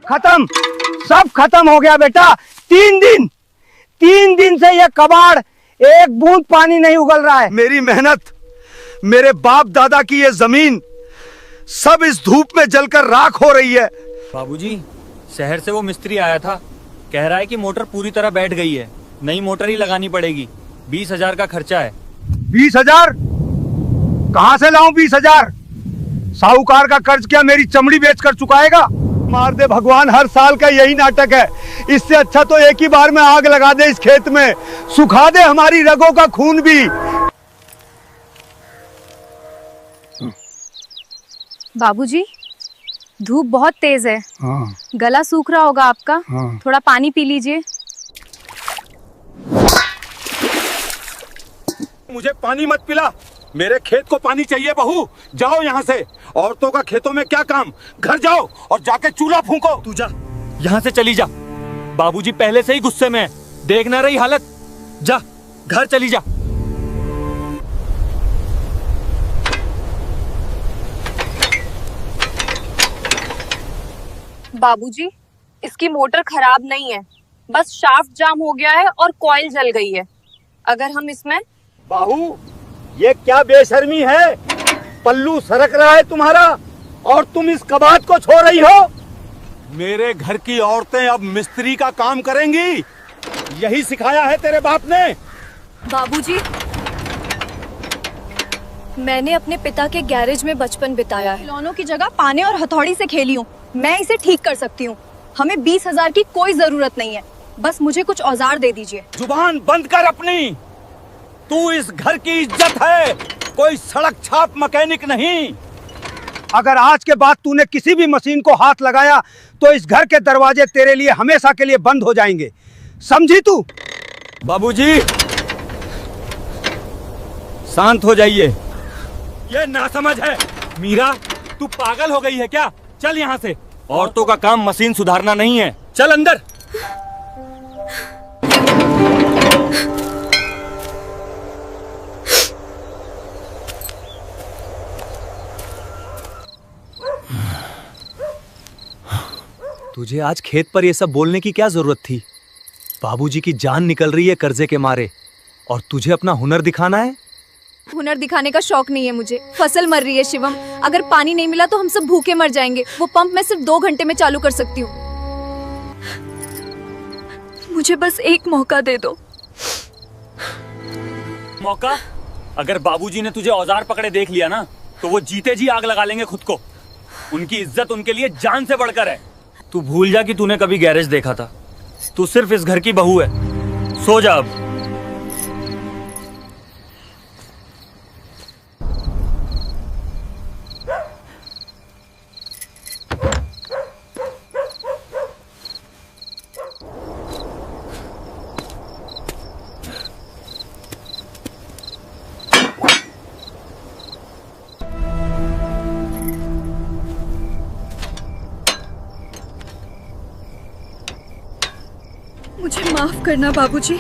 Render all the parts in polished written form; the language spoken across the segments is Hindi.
खत्म, सब खत्म हो गया बेटा। 3 दिन से ये कबाड़ एक बूंद पानी नहीं उगल रहा है। मेरी मेहनत, मेरे बाप दादा की ये जमीन सब इस धूप में जलकर राख हो रही है। बाबूजी, शहर से वो मिस्त्री आया था, कह रहा है कि मोटर पूरी तरह बैठ गई है, नई मोटर ही लगानी पड़ेगी। 20,000 का खर्चा है। 20,000? कहां से लाऊं 20,000? साहूकार का कर्ज क्या मेरी चमड़ी बेचकर चुकाएगा? मार दे भगवान, हर साल का यही नाटक है। इससे अच्छा तो एक ही बार में आग लगा दे इस खेत में, सुखा दे हमारी रगों का खून भी। बाबूजी, धूप बहुत तेज है। हाँ। गला सूख रहा होगा आपका। हाँ। थोड़ा पानी पी लीजिए। मुझे पानी मत पिला, मेरे खेत को पानी चाहिए। बहू, जाओ यहाँ से। औरतों का खेतों में क्या काम, घर जाओ और जाके चूल्हा फूंको। तू जा, यहाँ से चली जा। बाबूजी पहले से ही गुस्से में है, देख ना रही हालत। जा, घर चली जा। बाबूजी, इसकी मोटर खराब नहीं है, बस शाफ्ट जाम हो गया है और कॉइल जल गई है। अगर हम इसमें। बहू, ये क्या बेशर्मी है? पल्लू सरक रहा है तुम्हारा और तुम इस कबाड़ को छोड़ रही हो। मेरे घर की औरतें अब मिस्त्री का काम करेंगी, यही सिखाया है तेरे बाप ने। बाबूजी, मैंने अपने पिता के गैरेज में बचपन बिताया है। खिलौनों की जगह पाने और हथौड़ी से खेली हूँ। मैं इसे ठीक कर सकती हूँ। हमें 20,000 की कोई जरूरत नहीं है, बस मुझे कुछ औजार दे दीजिए। जुबान बंद कर अपनी। तू इस घर की इज्जत है, कोई सड़क छाप मैकेनिक नहीं। अगर आज के बाद तूने किसी भी मशीन को हाथ लगाया तो इस घर के दरवाजे तेरे लिए हमेशा के लिए बंद हो जाएंगे, समझी तू? बाबूजी, शांत हो जाइए। ये नासमझ है। मीरा, तू पागल हो गई है क्या? चल यहाँ से। औरतों का काम मशीन सुधारना नहीं है, चल अंदर। तुझे आज खेत पर ये सब बोलने की क्या जरूरत थी? बाबूजी की जान निकल रही है कर्जे के मारे और तुझे अपना हुनर दिखाना है? हुनर दिखाने का शौक नहीं है मुझे। फसल मर रही है शिवम, अगर पानी नहीं मिला तो हम सब भूखे मर जाएंगे। वो पंप मैं सिर्फ 2 घंटे में चालू कर सकती हूँ। मुझे बस एक मौका दे दो। मौका? अगर बाबूजी ने तुझे औजार पकड़े देख लिया ना, तो वो जीते जी आग लगा लेंगे खुद को। उनकी इज्जत उनके लिए जान से बढ़कर है। तू भूल जा कि तूने कभी गैरेज देखा था। तू सिर्फ इस घर की बहू है। सो जा अब। मुझे माफ करना बाबूजी,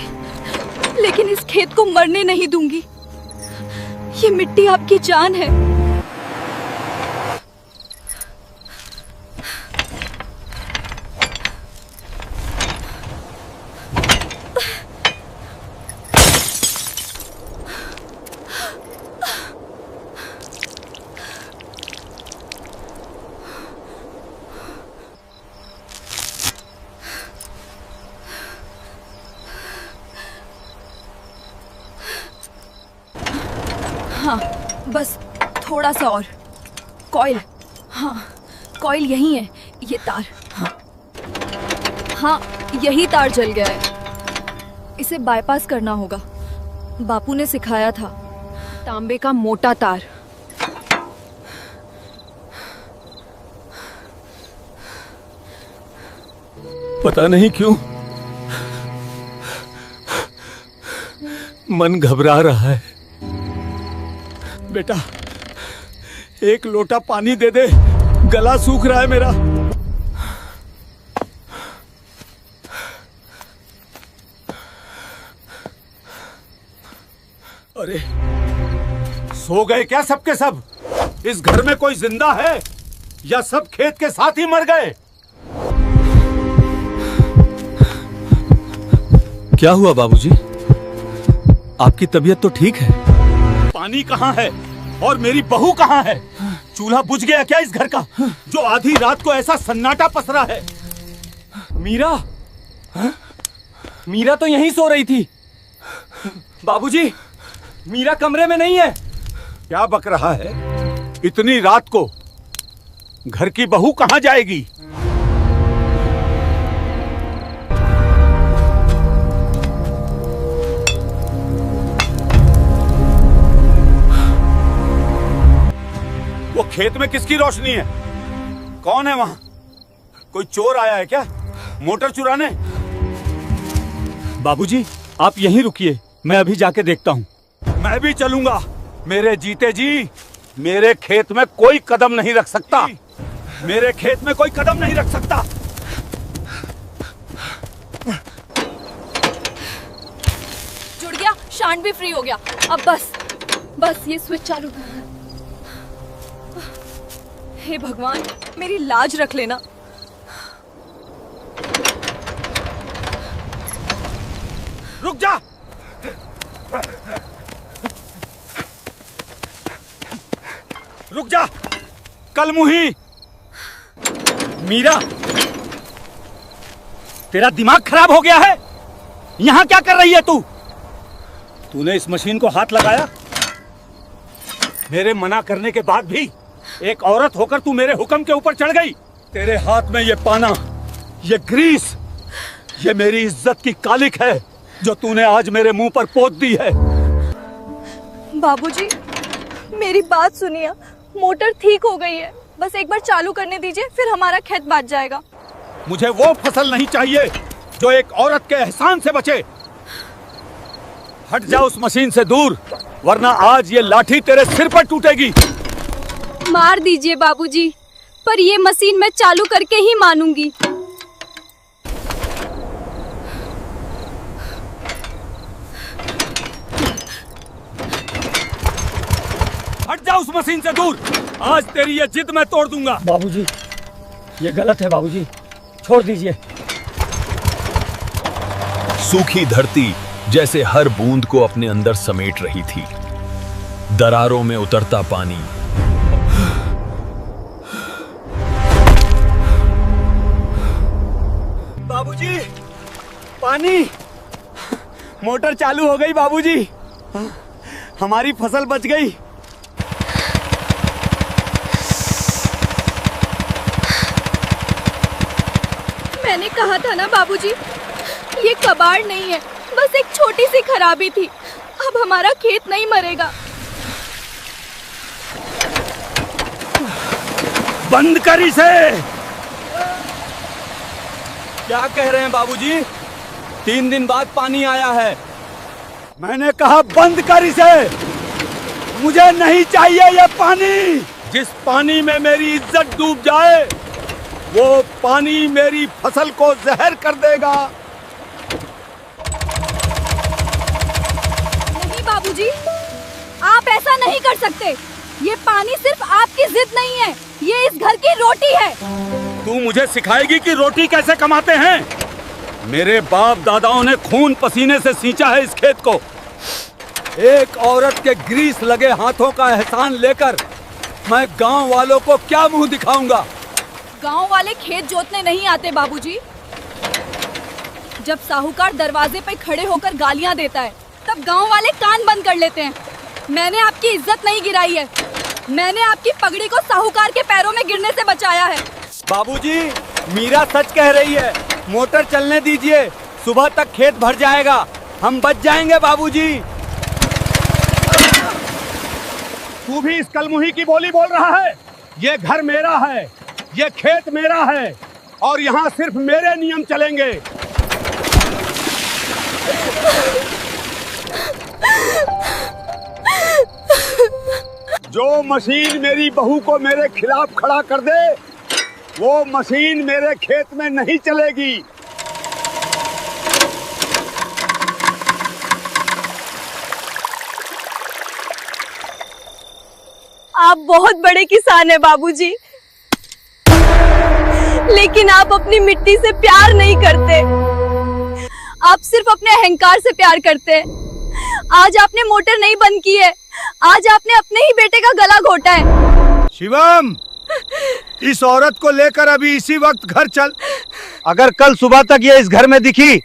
लेकिन इस खेत को मरने नहीं दूंगी। ये मिट्टी आपकी जान है। हाँ, बस थोड़ा सा और। कॉइल, हाँ कॉइल यही है। ये तार, हाँ यही तार जल गया है। इसे बाईपास करना होगा। बापू ने सिखाया था। तांबे का मोटा तार। पता नहीं क्यों मन घबरा रहा है। बेटा, एक लोटा पानी दे दे, गला सूख रहा है मेरा। अरे, सो गए क्या सबके सब? इस घर में कोई जिंदा है या सब खेत के साथ ही मर गए? क्या हुआ बाबूजी? आपकी तबीयत तो ठीक है? पानी कहाँ है और मेरी बहू कहाँ है? चूल्हा बुझ गया क्या इस घर का, जो आधी रात को ऐसा सन्नाटा पसरा है? मीरा, मीरा तो यहीं सो रही थी। बाबूजी, मीरा कमरे में नहीं है। क्या बक रहा है? इतनी रात को घर की बहू कहाँ जाएगी? वो खेत में किसकी रोशनी है? कौन है वहां? कोई चोर आया है क्या मोटर चुराने? बाबूजी, आप यहीं रुकिए, मैं अभी जाके देखता हूँ। मैं भी चलूंगा। मेरे जीते जी मेरे खेत में कोई कदम नहीं रख सकता। मेरे खेत में कोई कदम नहीं रख सकता। जुड़ गया, शांत भी फ्री हो गया। अब बस ये स्विच चालू। हे भगवान, मेरी लाज रख लेना। रुक जा। रुक जा कलमुही। मीरा, तेरा दिमाग खराब हो गया है? यहाँ क्या कर रही है तू? तूने इस मशीन को हाथ लगाया? मेरे मना करने के बाद भी एक औरत होकर तू मेरे हुक्म के ऊपर चढ़ गई। तेरे हाथ में ये पाना, ये ग्रीस, ये मेरी इज्जत की कालिक है जो तूने आज मेरे मुंह पर पोत दी है। बाबूजी, मेरी बात सुनिए, मोटर ठीक हो गई है, बस एक बार चालू करने दीजिए, फिर हमारा खेत बाँट जाएगा। मुझे वो फसल नहीं चाहिए जो एक औरत के एहसान से बचे। हट जा उस मशीन से दूर, वरना आज ये लाठी तेरे सिर पर टूटेगी। मार दीजिए बाबूजी, पर ये मशीन मैं चालू करके ही मानूंगी। हट जा उस मशीन से दूर, आज तेरी ये जिद मैं तोड़ दूंगा। बाबूजी, ये गलत है बाबूजी, छोड़ दीजिए। सूखी धरती जैसे हर बूंद को अपने अंदर समेट रही थी। दरारों में उतरता पानी, बाबूजी, पानी। मोटर चालू हो गई बाबूजी, हमारी फसल बच गई। मैंने कहा था ना बाबूजी, ये कबाड़ नहीं है, बस एक छोटी सी खराबी थी। अब हमारा खेत नहीं मरेगा। बंद कर इसे। क्या कह रहे हैं बाबूजी? 3 दिन बाद पानी आया है। मैंने कहा बंद कर इसे। मुझे नहीं चाहिए ये पानी। जिस पानी में मेरी इज्जत डूब जाए, वो पानी मेरी फसल को जहर कर देगा। नहीं बाबूजी, आप ऐसा नहीं कर सकते। ये पानी सिर्फ आपकी जिद नहीं है, ये इस घर की रोटी है। तू मुझे सिखाएगी कि रोटी कैसे कमाते हैं? मेरे बाप दादाओं ने खून पसीने से सींचा है इस खेत को। एक औरत के ग्रीस लगे हाथों का एहसान लेकर मैं गांव वालों को क्या मुंह दिखाऊंगा? गांव वाले खेत जोतने नहीं आते बाबूजी। जब साहूकार दरवाजे पे खड़े होकर गालियां देता है, तब गांव वाले कान बंद कर लेते हैं। मैंने आपकी इज्जत नहीं गिराई है, मैंने आपकी पगड़ी को साहूकार के पैरों में गिरने से बचाया है। बाबूजी, मीरा सच कह रही है, मोटर चलने दीजिए, सुबह तक खेत भर जाएगा, हम बच जाएंगे बाबूजी। तू भी इस कलमुही की बोली बोल रहा है? ये घर मेरा है, ये खेत मेरा है और यहाँ सिर्फ मेरे नियम चलेंगे। जो मशीन मेरी बहू को मेरे खिलाफ खड़ा कर दे, वो मशीन मेरे खेत में नहीं चलेगी। आप बहुत बड़े किसान हैं बाबूजी, लेकिन आप अपनी मिट्टी से प्यार नहीं करते। आप सिर्फ अपने अहंकार से प्यार करते हैं। आज आपने मोटर नहीं बंद की है, आज आपने अपने ही बेटे का गला घोटा है। शिवम, इस औरत को लेकर अभी इसी वक्त घर चल। अगर कल सुबह तक ये इस घर में दिखी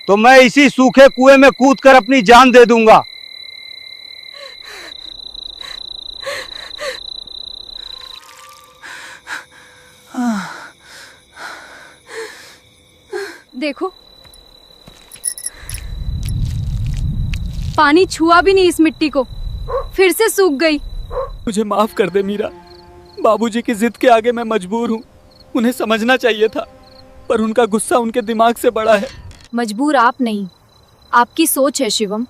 तो मैं इसी सूखे कुएं में कूदकर अपनी जान दे दूंगा। देखो, पानी छुआ भी नहीं इस मिट्टी को, फिर से सूख गई। मुझे माफ कर दे मीरा, बाबूजी की जिद के आगे मैं मजबूर हूँ। उन्हें समझना चाहिए था, पर उनका गुस्सा उनके दिमाग से बड़ा है। मजबूर आप नहीं, आपकी सोच है शिवम।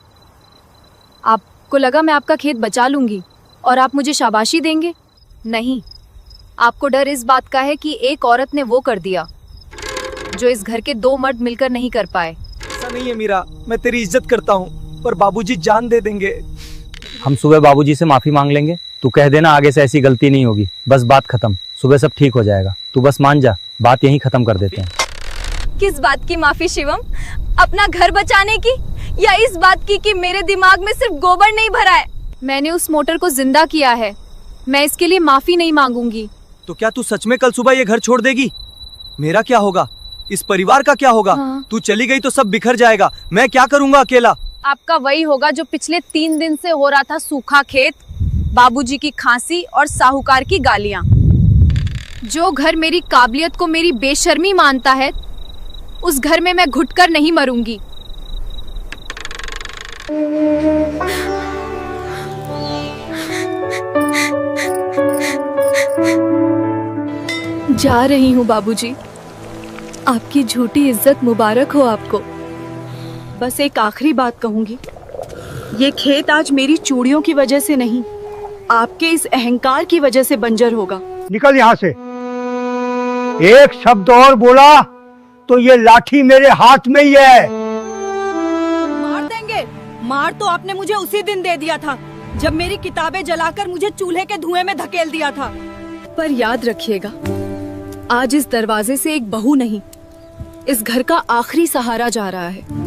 आपको लगा मैं आपका खेत बचा लूंगी और आप मुझे शाबाशी देंगे? नहीं, आपको डर इस बात का है कि एक औरत ने वो कर दिया जो इस घर के दो मर्द मिलकर नहीं कर पाए। ऐसा नहीं है मीरा, मैं तेरी इज्जत करता हूँ, पर बाबूजी जान दे देंगे। हम सुबह बाबूजी से माफी मांग लेंगे। तू कह देना आगे से ऐसी गलती नहीं होगी, बस बात खत्म। सुबह सब ठीक हो जाएगा, तू बस मान जा। बात यहीं खत्म कर देते हैं। किस बात की माफी शिवम? अपना घर बचाने की या इस बात की कि मेरे दिमाग में सिर्फ गोबर नहीं भरा है? मैंने उस मोटर को जिंदा किया है, मैं इसके लिए माफी नहीं मांगूंगी। तो क्या तू सच में कल सुबह ये घर छोड़ देगी? मेरा क्या होगा? इस परिवार का क्या होगा? हाँ। तू चली गई तो सब बिखर जाएगा। मैं क्या करूंगा अकेला? आपका वही होगा जो पिछले 3 दिन से हो रहा था, सूखा खेत, बाबूजी की खांसी और साहूकार की गालियां। जो घर मेरी काबिलियत को मेरी बेशर्मी मानता है, उस घर में मैं घुटकर नहीं मरूंगी। जा रही हूँ बाबूजी, आपकी झूठी इज्जत मुबारक हो आपको। बस एक आखिरी बात कहूंगी, ये खेत आज मेरी चूड़ियों की वजह से नहीं, आपके इस अहंकार की वजह से बंजर होगा। निकल यहाँ से। एक शब्द और बोला तो ये लाठी मेरे हाथ में ही है। मार देंगे? मार तो आपने मुझे उसी दिन दे दिया था जब मेरी किताबें जलाकर मुझे चूल्हे के धुएं में धकेल दिया था। पर याद रखिएगा, आज इस दरवाजे से एक बहू नहीं, इस घर का आखिरी सहारा जा रहा है।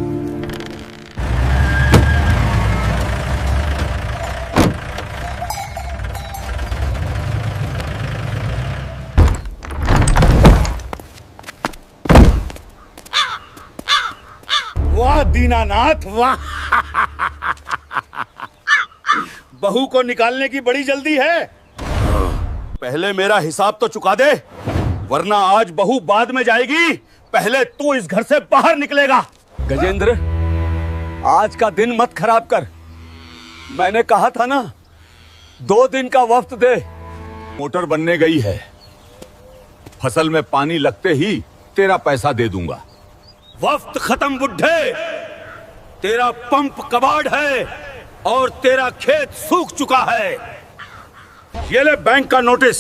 वाह दीनानाथ वाह। बहू को निकालने की बड़ी जल्दी है। पहले मेरा हिसाब तो चुका दे, वरना आज बहू बाद में जाएगी, पहले तू इस घर से बाहर निकलेगा। गजेंद्र, आज का दिन मत खराब कर। मैंने कहा था ना, 2 दिन का वक्त दे। मोटर बनने गई है, फसल में पानी लगते ही तेरा पैसा दे दूंगा। वक्त खत्म बुड्ढे, तेरा पंप कबाड़ है और तेरा खेत सूख चुका है। ये ले बैंक का नोटिस,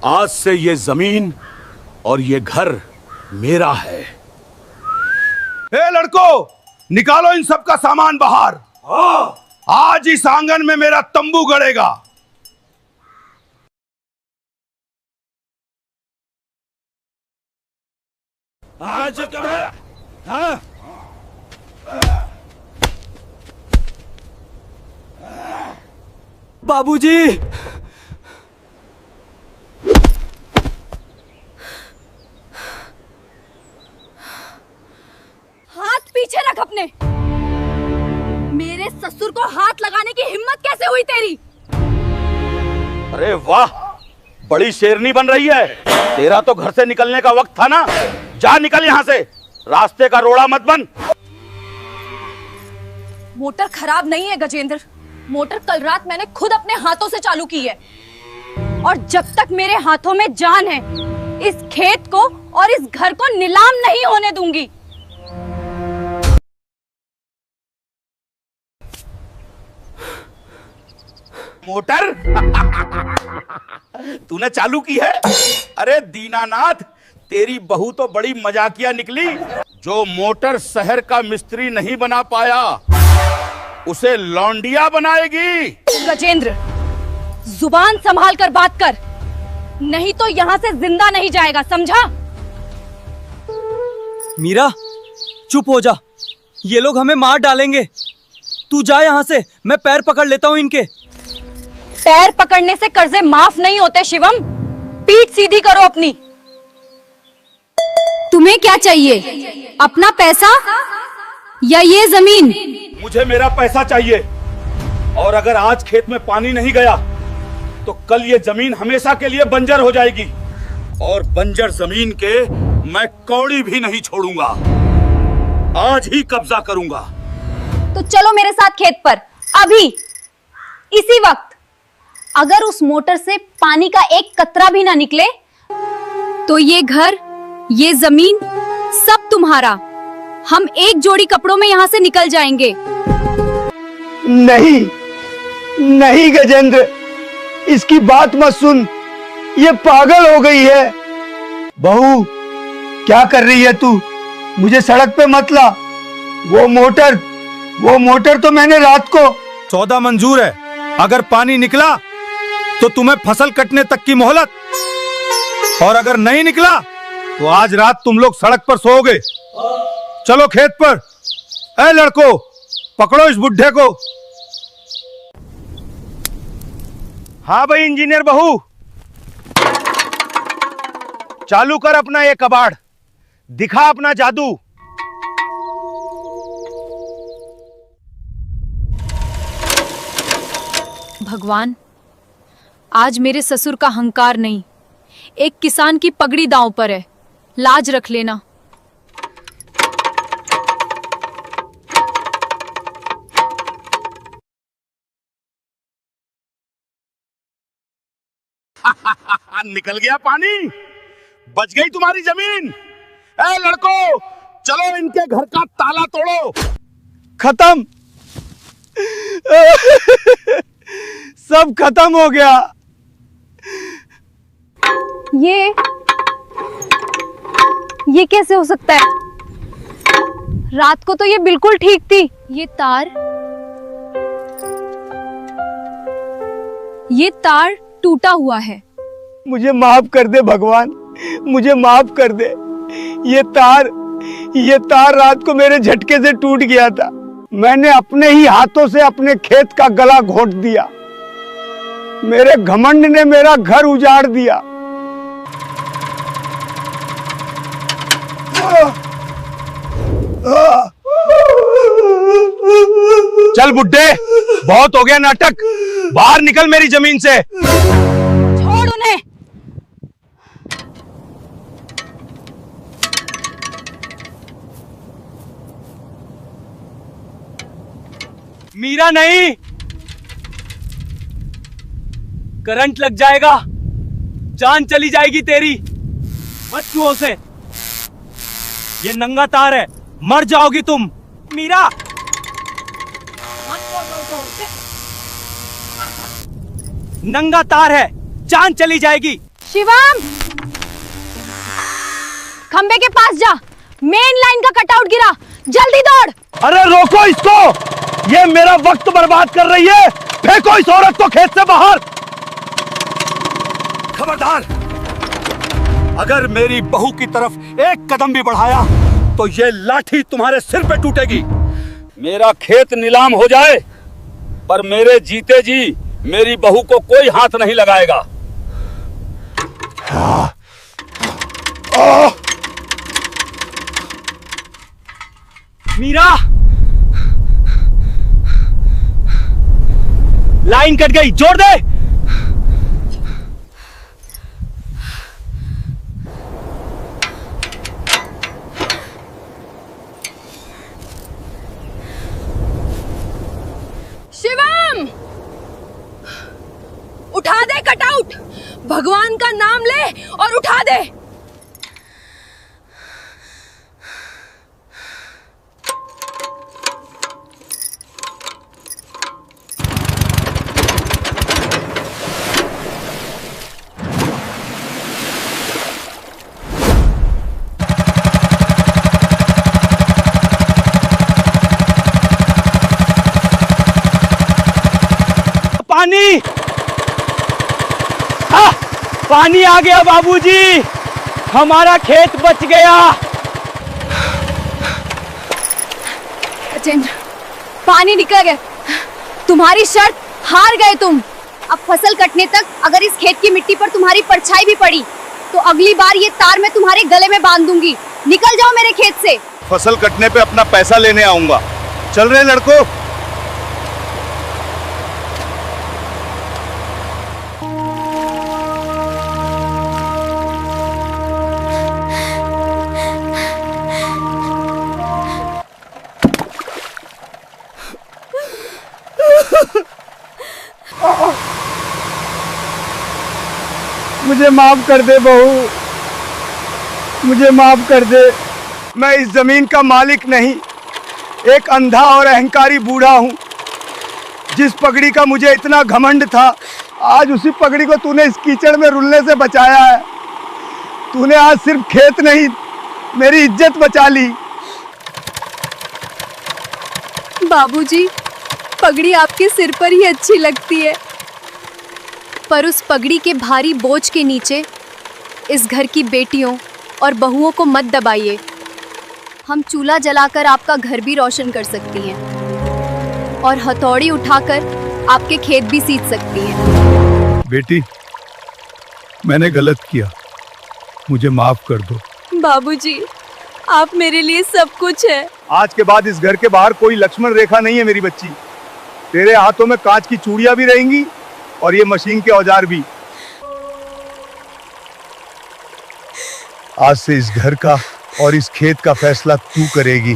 आज से ये जमीन और ये घर मेरा है। ए लड़को, निकालो इन सब का सामान बाहर। आज इस आंगन में मेरा तंबू गड़ेगा। आज हाँ? बाबूजी! हाथ पीछे रख अपने। मेरे ससुर को हाथ लगाने की हिम्मत कैसे हुई तेरी? अरे वाह, बड़ी शेरनी बन रही है। तेरा तो घर से निकलने का वक्त था ना, जा निकल यहाँ से, रास्ते का रोड़ा मत बन। मोटर खराब नहीं है गजेंद्र, मोटर कल रात मैंने खुद अपने हाथों से चालू की है, और जब तक मेरे हाथों में जान है, इस खेत को और इस घर को नीलाम नहीं होने दूंगी। मोटर तूने चालू की है? अरे दीनानाथ, तेरी बहू तो बड़ी मजाकिया निकली। जो मोटर शहर का मिस्त्री नहीं बना पाया, उसे लौंडिया बनाएगी। गजेंद्र, जुबान संभाल कर बात कर, नहीं तो यहाँ से जिंदा नहीं जाएगा, समझा? मीरा, चुप हो जा, ये लोग हमें मार डालेंगे। तू जा यहाँ से, मैं पैर पकड़ लेता हूँ इनके। पैर पकड़ने से कर्जे माफ नहीं होते शिवम, पीठ सीधी करो अपनी। तुम्हें क्या चाहिए, अपना पैसा या ये जमीन? मुझे मेरा पैसा चाहिए, और अगर आज खेत में पानी नहीं गया तो कल ये जमीन हमेशा के लिए बंजर हो जाएगी, और बंजर जमीन के मैं कौड़ी भी नहीं छोड़ूंगा। आज ही कब्जा करूंगा। तो चलो मेरे साथ खेत पर, अभी इसी वक्त। अगर उस मोटर से पानी का एक कतरा भी ना निकले तो ये घर, ये जमीन सब तुम्हारा। हम एक जोड़ी कपड़ों में यहाँ से निकल जाएंगे। नहीं नहीं गजेंद्र, इसकी बात मत सुन, ये पागल हो गई है। बहू, क्या कर रही है तू? मुझे सड़क पे मत ला। वो मोटर तो मैंने रात को। सौदा मंजूर है, अगर पानी निकला तो तुम्हें फसल कटने तक की मोहलत, और अगर नहीं निकला तो आज रात तुम लोग सड़क पर सोओगे। चलो खेत पर। ए लड़को, पकड़ो इस बुढ़े को। हाँ भाई इंजीनियर बहू, चालू कर अपना ये कबाड़, दिखा अपना जादू। भगवान, आज मेरे ससुर का हंकार नहीं, एक किसान की पगड़ी दांव पर है, लाज रख लेना। निकल गया पानी, बच गई तुम्हारी जमीन। ए लड़को, चलो इनके घर का ताला तोड़ो। खत्म, सब खत्म हो गया। ये कैसे हो सकता है? रात को तो ये बिल्कुल ठीक थी। ये तार टूटा हुआ है। मुझे माफ कर दे भगवान, मुझे माफ कर दे। ये तार रात को मेरे झटके से टूट गया था। मैंने अपने ही हाथों से अपने खेत का गला घोंट दिया। मेरे घमंड ने मेरा घर उजाड़ दिया। चल बुड्ढे, बहुत हो गया नाटक, बाहर निकल मेरी जमीन से। छोड़ उन्हें। मीरा नहीं, करंट लग जाएगा, जान चली जाएगी तेरी। मत छुओ उसे, ये नंगा तार है, मर जाओगी तुम। मीरा, नंगा तार है, जान चली जाएगी। शिवम, खंबे के पास जा, मेन लाइन का कटआउट गिरा, जल्दी दौड़। अरे रोको इसको, ये मेरा वक्त बर्बाद कर रही है। फेंको इस औरत को खेत से बाहर। खबरदार, अगर मेरी बहू की तरफ एक कदम भी बढ़ाया तो ये लाठी तुम्हारे सिर पे टूटेगी। मेरा खेत नीलाम हो जाए पर मेरे जीते जी मेरी बहू को कोई हाथ नहीं लगाएगा। मीरा, लाइन कट गई, जोड़ दे। शिवम, उठा दे कटआउट, भगवान का नाम ले और उठा दे। पानी, पानी आ गया बाबूजी, हमारा खेत बच गया। गजेंद्र, पानी निकल गया। तुम्हारी शर्त हार गए तुम। अब फसल कटने तक अगर इस खेत की मिट्टी पर तुम्हारी परछाई भी पड़ी तो अगली बार ये तार मैं तुम्हारे गले में बांध दूंगी। निकल जाओ मेरे खेत से। फसल कटने पे अपना पैसा लेने आऊंगा। चल रहे लड़कों। मुझे माफ कर दे बहू, मुझे माफ कर दे। मैं इस जमीन का मालिक नहीं, एक अंधा और अहंकारी बूढ़ा हूँ। जिस पगड़ी का मुझे इतना घमंड था, आज उसी पगड़ी को तूने इस कीचड़ में रुलने से बचाया है। तूने आज सिर्फ खेत नहीं, मेरी इज्जत बचा ली। बाबूजी, पगड़ी आपके सिर पर ही अच्छी लगती है, पर उस पगड़ी के भारी बोझ के नीचे इस घर की बेटियों और बहुओं को मत दबाइए। हम चूल्हा जलाकर आपका घर भी रोशन कर सकती हैं और हथौड़ी उठाकर आपके खेत भी सींच सकती हैं। बेटी, मैंने गलत किया, मुझे माफ कर दो। बाबूजी, आप मेरे लिए सब कुछ है। आज के बाद इस घर के बाहर कोई लक्ष्मण रेखा नहीं है मेरी बच्ची। तेरे हाथों में कांच की चूड़ियां भी रहेंगी और ये मशीन के औजार भी। आज से इस घर का और इस खेत का फैसला तू करेगी।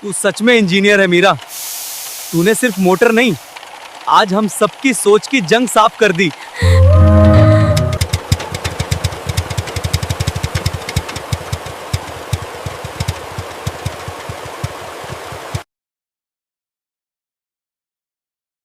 तू सच में इंजीनियर है मीरा। तूने सिर्फ मोटर नहीं, आज हम सबकी सोच की जंग साफ कर दी।